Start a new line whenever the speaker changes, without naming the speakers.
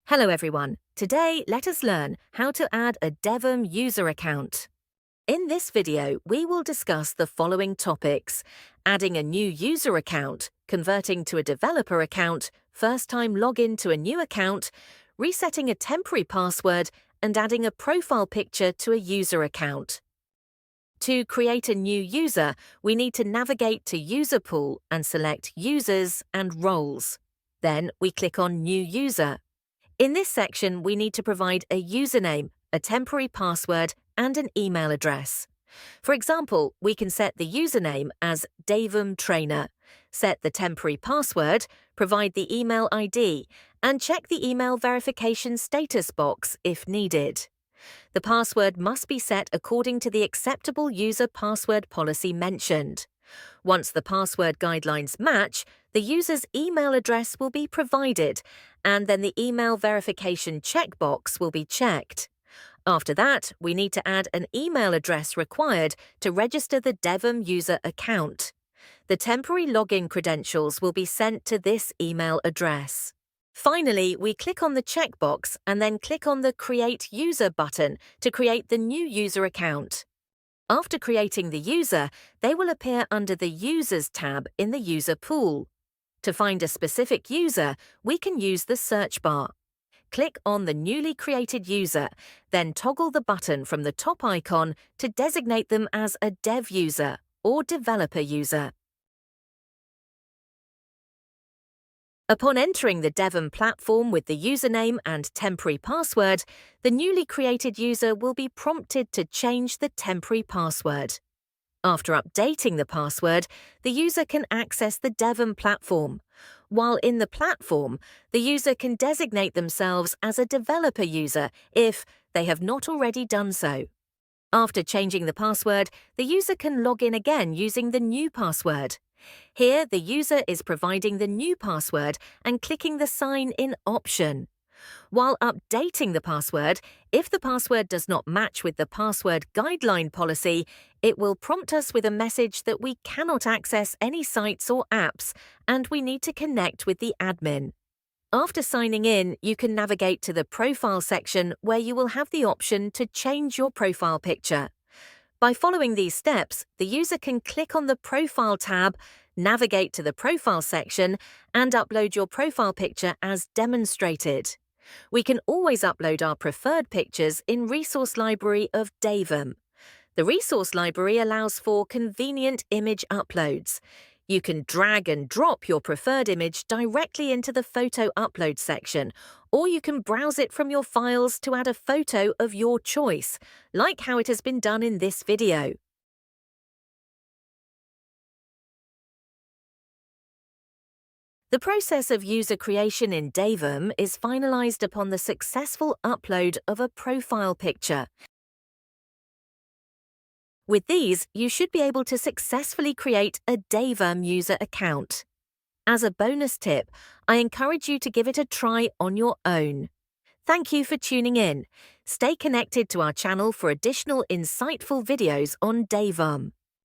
Hello everyone. Today, let us learn how to add a Devum user account. In this video, we will discuss the following topics: adding a new user account, converting to a developer account, first-time login to a new account, resetting a temporary password, and adding a profile picture to a user account. To create a new user, we need to navigate to User Pool and select Users and Roles. Then we click on New User. In this section, we need to provide a username, a temporary password, and an email address. For example, we can set the username as Devum Trainer, set the temporary password, provide the email ID, and check the email verification status box if needed. The password must be set according to the acceptable user password policy mentioned. Once the password guidelines match, the user's email address will be provided, and then the email verification checkbox will be checked. After that, we need to add an email address required to register the Devum user account. The temporary login credentials will be sent to this email address. Finally, we click on the checkbox and then click on the Create User button to create the new user account. After creating the user, they will appear under the Users tab in the User Pool. To find a specific user, we can use the search bar. Click on the newly created user, then toggle the button from the top icon to designate them as a dev user or developer user. Upon entering the Devum platform with the username and temporary password, the newly created user will be prompted to change the temporary password. After updating the password, the user can access the Devum platform. While in the platform, the user can designate themselves as a developer user if they have not already done so. After changing the password, the user can log in again using the new password. Here, the user is providing the new password and clicking the Sign In option. While updating the password, if the password does not match with the password guideline policy, it will prompt us with a message that we cannot access any sites or apps and we need to connect with the admin. After signing in, you can navigate to the Profile section where you will have the option to change your profile picture. By following these steps, the user can click on the Profile tab, navigate to the Profile section, and upload your profile picture as demonstrated. We can always upload our preferred pictures in Resource Library of Devum. The Resource Library allows for convenient image uploads. You can drag and drop your preferred image directly into the Photo Upload section, or you can browse it from your files to add a photo of your choice, like how it has been done in this video. The process of user creation in Devum is finalized upon the successful upload of a profile picture. With these, you should be able to successfully create a Devum user account. As a bonus tip, I encourage you to give it a try on your own. Thank you for tuning in. Stay connected to our channel for additional insightful videos on Devum.